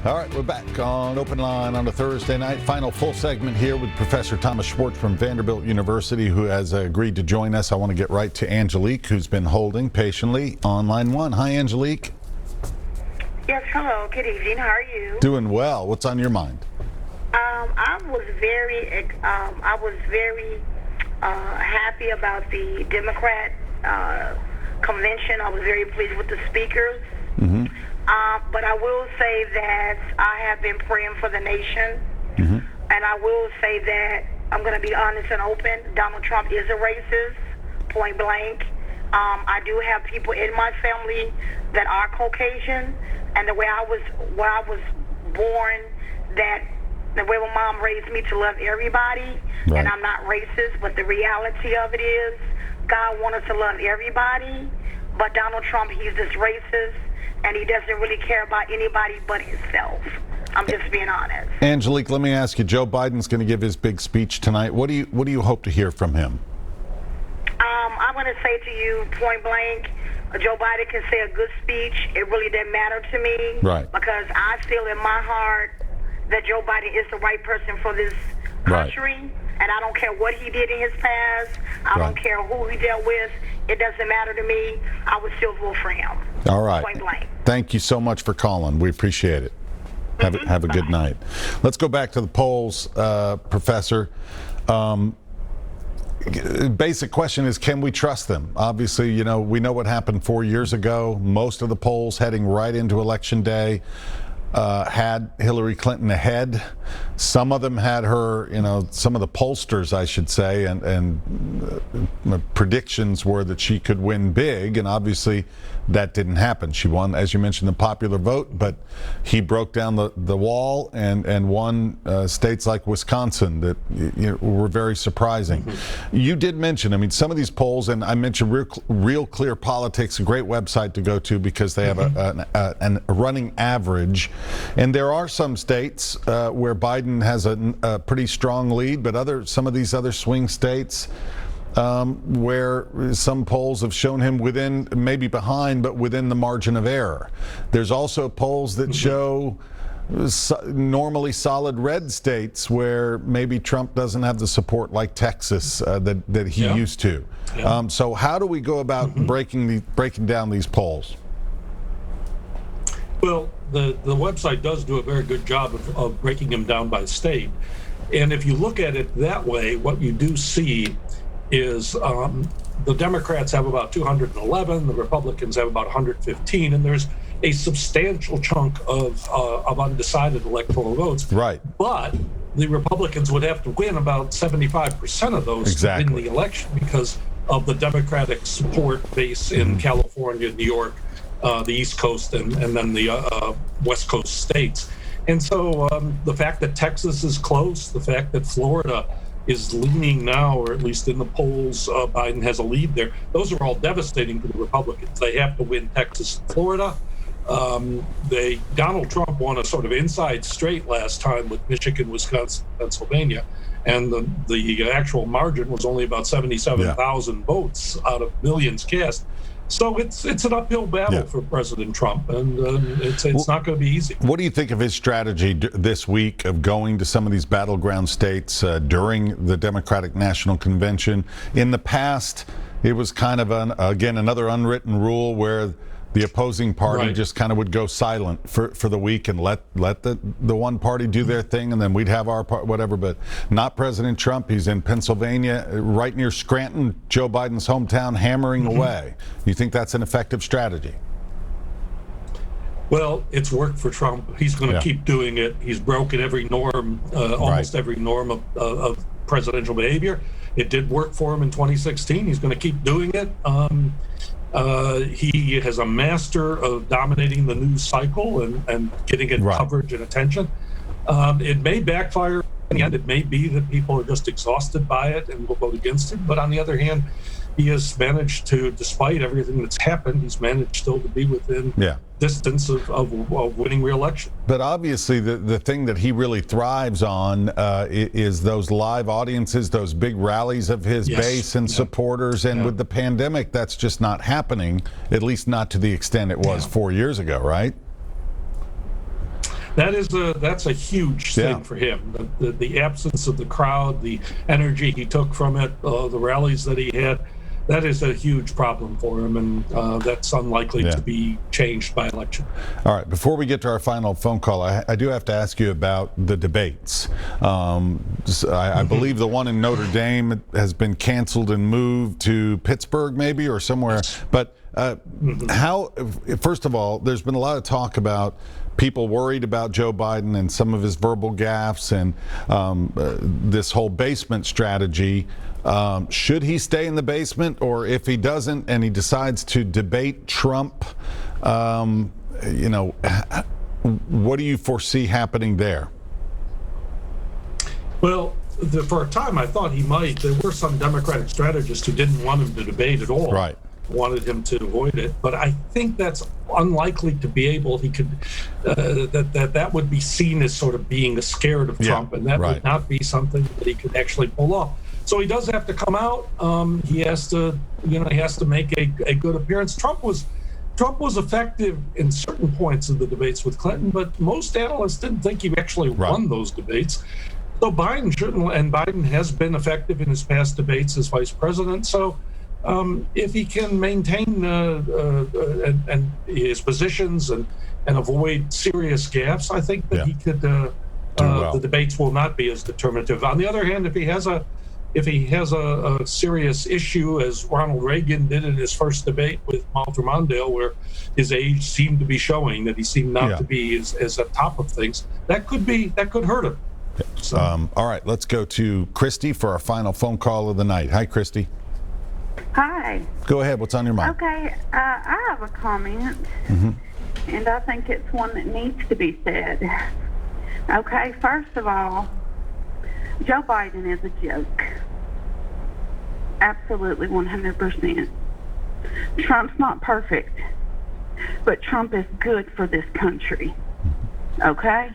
All right, we're back on Open Line on a Thursday night. Final full segment here with Professor Thomas Schwartz from Vanderbilt University, who has agreed to join us. I want to get right to Angelique, who's been holding patiently on line one. Hi, Angelique. Yes, hello. Good evening. How are you? Doing well. What's on your mind? I was very happy about the Democrat convention. I was very pleased with the speakers. Mm-hmm. But I will say that I have been praying for the nation. Mm-hmm. And I will say that I'm going to be honest and open. Donald Trump is a racist, point blank. I do have people in my family that are Caucasian, and the way I was born, that the way my mom raised me to love everybody, right. And I'm not racist, but the reality of it is God wants us to love everybody, but Donald Trump, he's just racist, and he doesn't really care about anybody but himself. I'm just being honest. Angelique, let me ask you, Joe Biden's going to give his big speech tonight. What do you hope to hear from him? I'm going to say to you, point blank, Joe Biden can say a good speech. It really doesn't matter to me. Right. Because I feel in my heart that Joe Biden is the right person for this country. Right. And I don't care what he did in his past. I don't care who he dealt with. It doesn't matter to me. I would still vote for him. All right. Point blank. Thank you so much for calling. We appreciate it. Have a good night. Let's go back to the polls, Professor. Basic question is, can we trust them? Obviously, we know what happened 4 years ago. Most of the polls heading right into Election Day had Hillary Clinton ahead. Some of them had her, some of the pollsters, I should say, and predictions were that she could win big, and obviously that didn't happen. She won, as you mentioned, the popular vote, but he broke down the wall and won states like Wisconsin that were very surprising. Mm-hmm. You did mention, some of these polls, and I mentioned Real Clear Politics, a great website to go to because they have a running average. And there are some states where Biden has a pretty strong lead, but some of these other swing states where some polls have shown him within, maybe behind, but within the margin of error. There's also polls that show normally solid red states where maybe Trump doesn't have the support, like Texas, that he used to. Yeah. So how do we go about breaking down these polls? Well, the website does do a very good job of breaking them down by state. And if you look at it that way, what you do see is the Democrats have about 211, the Republicans have about 115, and there's a substantial chunk of undecided electoral votes. Right. But the Republicans would have to win about 75% of those to win the election because of the Democratic support base in California, New York, the East Coast, and then the West Coast states. And so the fact that Texas is close, the fact that Florida is leaning now, or at least in the polls, Biden has a lead there. Those are all devastating for the Republicans. They have to win Texas and Florida. Donald Trump won a sort of inside straight last time with Michigan, Wisconsin, Pennsylvania, and the actual margin was only about 77,000 votes out of millions cast. So it's an uphill battle for President Trump, and it's not going to be easy. What do you think of his strategy this week of going to some of these battleground states during the Democratic National Convention? In the past, it was kind of another unwritten rule where the opposing party just kind of would go silent for the week and let the one party do their thing, and then we'd have our part, whatever. But not President Trump. He's in Pennsylvania, right near Scranton, Joe Biden's hometown, hammering away. You think that's an effective strategy? Well, it's worked for Trump. He's going to keep doing it. He's broken every norm, almost every norm of presidential behavior. It did work for him in 2016. He's going to keep doing it. He has a master of dominating the news cycle and getting it coverage and attention. It may backfire in the end. It may be that people are just exhausted by it and will vote against him. But on the other hand, he has managed to, despite everything that's happened, he's managed still to be within distance of winning re-election. But obviously the thing that he really thrives on is those live audiences, those big rallies of his base and supporters. And with the pandemic, that's just not happening, at least not to the extent it was 4 years ago, right? that's a huge thing for him. The absence of the crowd, the energy he took from it, the rallies that he had. That is a huge problem for him, and that's unlikely to be changed by election. All right, before we get to our final phone call, I do have to ask you about the debates. I believe the one in Notre Dame has been canceled and moved to Pittsburgh, maybe, or somewhere. But how, first of all, there's been a lot of talk about people worried about Joe Biden and some of his verbal gaffes and this whole basement strategy. Should he stay in the basement, or if he doesn't and he decides to debate Trump, you know, what do you foresee happening there? Well, for a time I thought he might. There were some Democratic strategists who didn't want him to debate at all. Right. Wanted him to avoid it, but I think that's unlikely to be able. He could that would be seen as sort of being scared of Trump, and that would not be something that he could actually pull off. So he does have to come out. He has to, he has to make a good appearance. Trump was effective in certain points of the debates with Clinton, but most analysts didn't think he actually won those debates. So Biden shouldn't, and Biden has been effective in his past debates as vice president. So if he can maintain and his positions and avoid serious gaffes, I think that he could. The debates will not be as determinative. On the other hand, if he has a serious issue, as Ronald Reagan did in his first debate with Walter Mondale, where his age seemed to be showing that he seemed not to be as at top of things, that could hurt him. So. All right, let's go to Christy for our final phone call of the night. Hi, Christy. Hi. Go ahead. What's on your mind? Okay, I have a comment, and I think it's one that needs to be said. Okay, first of all, Joe Biden is a joke. Absolutely, 100%. Trump's not perfect, but Trump is good for this country. Okay?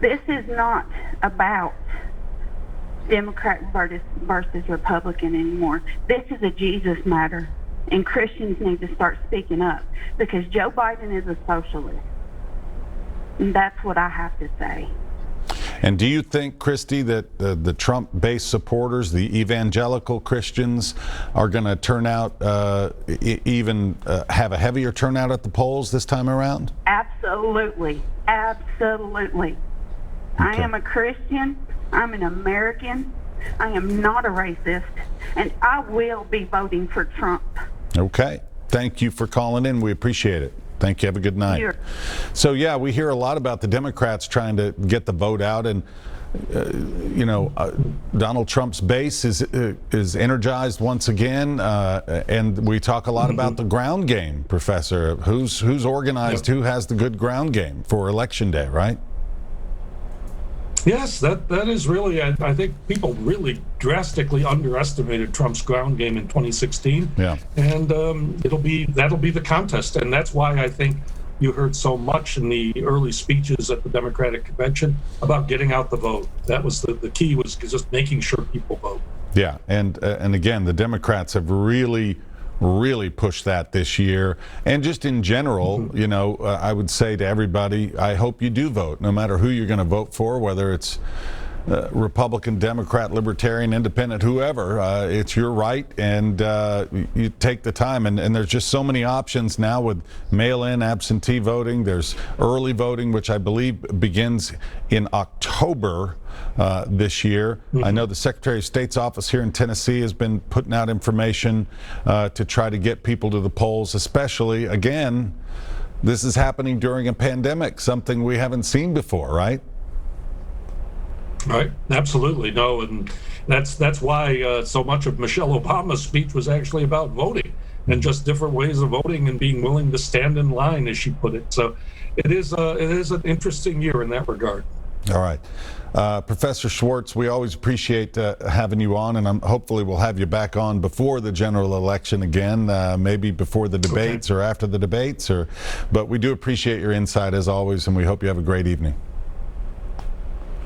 This is not about Democrat versus Republican anymore. This is a Jesus matter, and Christians need to start speaking up, because Joe Biden is a socialist. And that's what I have to say. And do you think, Christy, that the Trump-based supporters, the evangelical Christians, are going to turn out, have a heavier turnout at the polls this time around? Absolutely. Absolutely. Okay. I am a Christian. I'm an American. I am not a racist. And I will be voting for Trump. Okay. Thank you for calling in. We appreciate it. Thank you. Have a good night. Sure. So, yeah, we hear a lot about the Democrats trying to get the vote out. And, Donald Trump's base is energized once again. And we talk a lot about the ground game, Professor. Who's organized? Who has the good ground game for Election Day, right? Yes, that is really, I think people really drastically underestimated Trump's ground game in 2016. Yeah. And that'll be the contest. And that's why I think you heard so much in the early speeches at the Democratic convention about getting out the vote. That was the key, was just making sure people vote. Yeah. And again, the Democrats have really pushed that this year. And just in general, I would say to everybody, I hope you do vote, no matter who you're going to vote for, whether it's Republican, Democrat, Libertarian, Independent, whoever. It's your right, and you take the time. And there's just so many options now with mail-in absentee voting. There's early voting, which I believe begins in October this year. I know the Secretary of State's office here in Tennessee has been putting out information to try to get people to the polls, especially, again, this is happening during a pandemic, something we haven't seen before, right? Right, absolutely. No, and that's why so much of Michelle Obama's speech was actually about voting and just different ways of voting and being willing to stand in line, as she put it. So it is an interesting year in that regard. All right. Professor Schwartz, we always appreciate having you on, and hopefully we'll have you back on before the general election again, maybe before the debates or after the debates. But we do appreciate your insight as always, and we hope you have a great evening.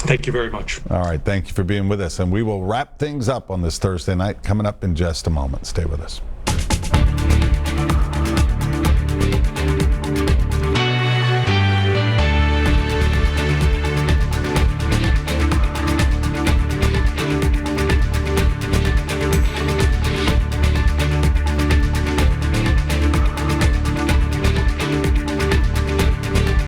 Thank you very much. All right. Thank you for being with us. And we will wrap things up on this Thursday night coming up in just a moment. Stay with us.